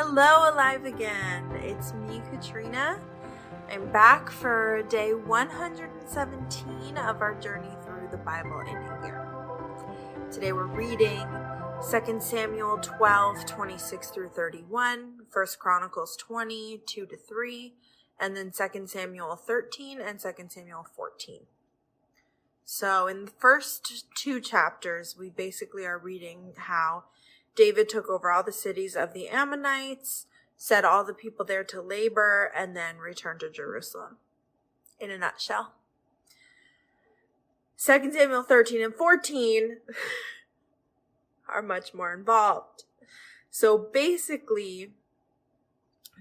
Hello, Alive Again. It's me, Katrinah. I'm back for day 117 of our journey through the Bible in a year. Today we're reading 2 Samuel 12, 26 through 31, 1 Chronicles 20, 2-3, and then 2 Samuel 13 and 2 Samuel 14. So in the first two chapters, we basically are reading how David took over all the cities of the Ammonites, set all the people there to labor, and then returned to Jerusalem. In a nutshell. 2 Samuel 13 and 14 are much more involved. So basically,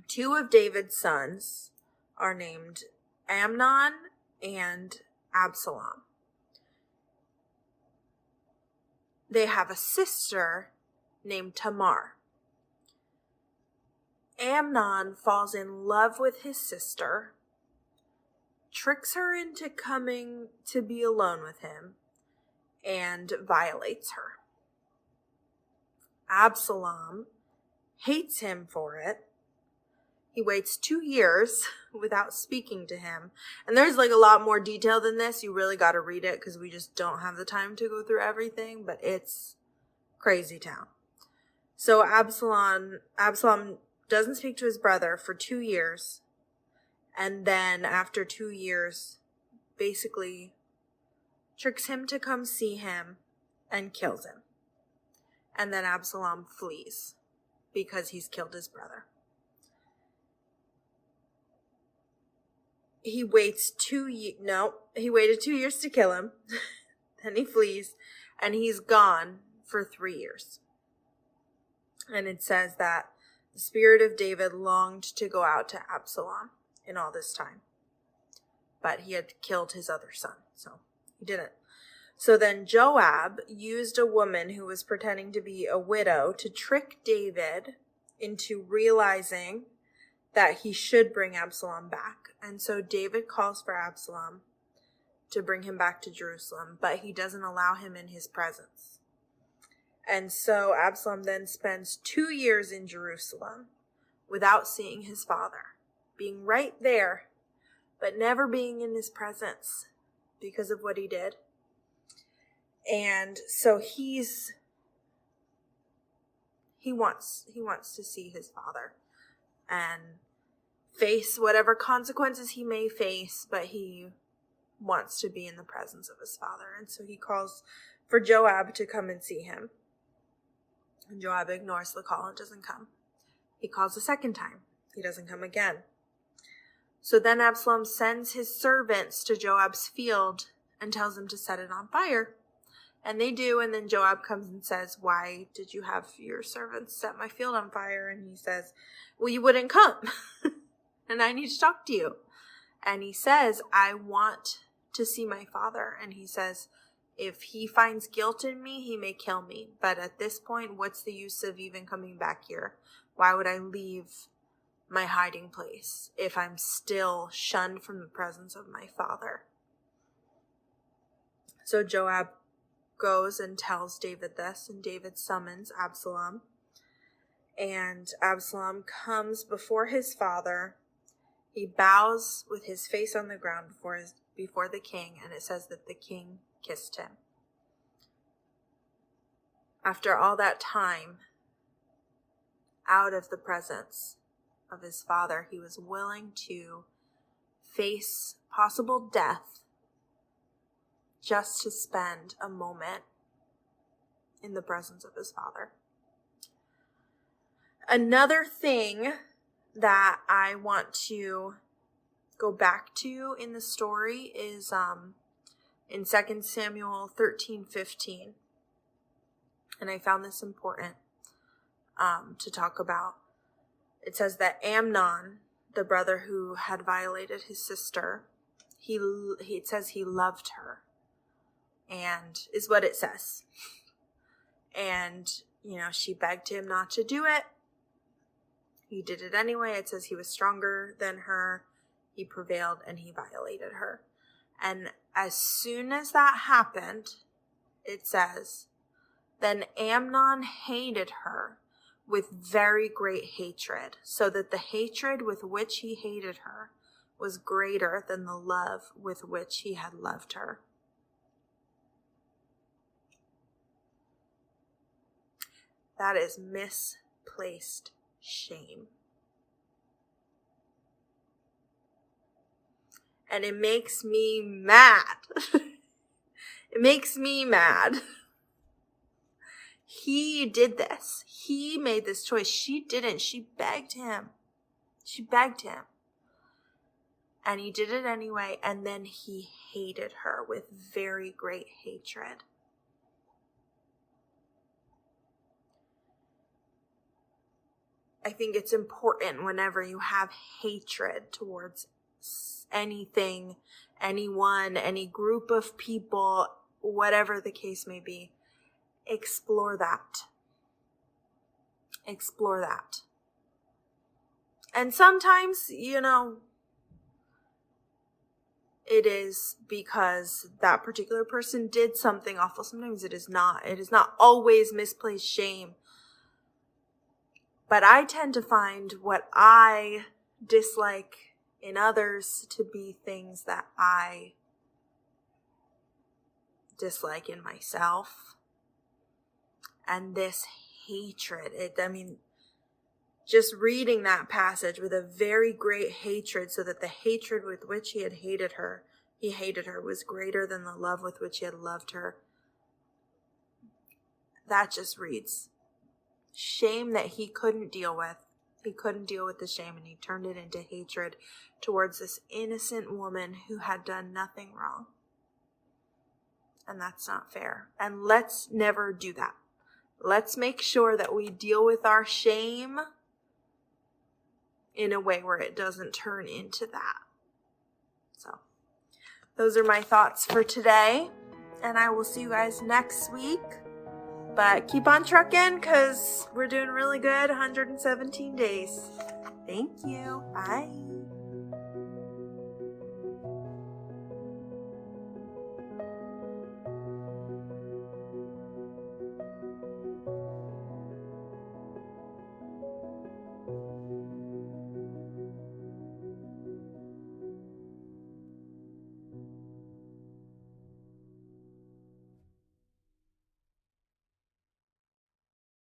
two of David's sons are named Amnon and Absalom. They have a sister named Tamar. Amnon falls in love with his sister, tricks her into coming to be alone with him, and violates her. Absalom hates him for it. He waits 2 years without speaking to him. And there's like a lot more detail than this. You really got to read it because we just don't have the time to go through everything, but it's crazy town. So Absalom doesn't speak to his brother for 2 years. And then after 2 years, basically tricks him to come see him and kills him. And then Absalom flees because he's killed his brother. He waited 2 years to kill him. Then he flees and he's gone for 3 years. And it says that the spirit of David longed to go out to Absalom in all this time. But he had killed his other son, so he didn't. So then Joab used a woman who was pretending to be a widow to trick David into realizing that he should bring Absalom back. And so David calls for Absalom to bring him back to Jerusalem, but he doesn't allow him in his presence. And so Absalom then spends 2 years in Jerusalem without seeing his father, being right there, but never being in his presence because of what he did. And so he wants to see his father and face whatever consequences he may face, but he wants to be in the presence of his father. And so he calls for Joab to come and see him. And Joab ignores the call and doesn't come. He calls a second time. He doesn't come again. So then Absalom sends his servants to Joab's field and tells him to set it on fire. And they do, and then Joab comes and says, "Why did you have your servants set my field on fire?" And he says, "Well, you wouldn't come, and I need to talk to you." And he says, "I want to see my father." And he says, "If he finds guilt in me, he may kill me. But at this point, what's the use of even coming back here? Why would I leave my hiding place if I'm still shunned from the presence of my father?" So Joab goes and tells David this, and David summons Absalom. And Absalom comes before his father. He bows with his face on the ground before the king, and it says that the king kissed him. After all that time, out of the presence of his father, he was willing to face possible death just to spend a moment in the presence of his father. Another thing that I want to go back to in the story is in 2 Samuel 13:15. And I found this important to talk about. It says that Amnon, the brother who had violated his sister, it says he loved her, and is what it says. And, she begged him not to do it. He did it anyway. It says he was stronger than her. He prevailed and he violated her. And as soon as that happened, it says, then Amnon hated her with very great hatred, so that the hatred with which he hated her was greater than the love with which he had loved her. That is misplaced shame. And it makes me mad. It makes me mad. He did this. He made this choice. She didn't. She begged him. She begged him. And he did it anyway. And then he hated her with very great hatred. I think it's important whenever you have hatred towards anything, anyone, any group of people, whatever the case may be, explore that. Explore that. And sometimes, it is because that particular person did something awful. Sometimes it is not. It is not always misplaced shame. But I tend to find what I dislike in others to be things that I dislike in myself. And this hatred, just reading that passage with a very great hatred, so that the hatred with which he hated her was greater than the love with which he had loved her. That just reads shame that he couldn't deal with. He couldn't deal with the shame, and he turned it into hatred towards this innocent woman who had done nothing wrong. And that's not fair. And let's never do that. Let's make sure that we deal with our shame in a way where it doesn't turn into that. So, those are my thoughts for today. And I will see you guys next week. But keep on trucking, because we're doing really good. 117 days. Thank you. Bye.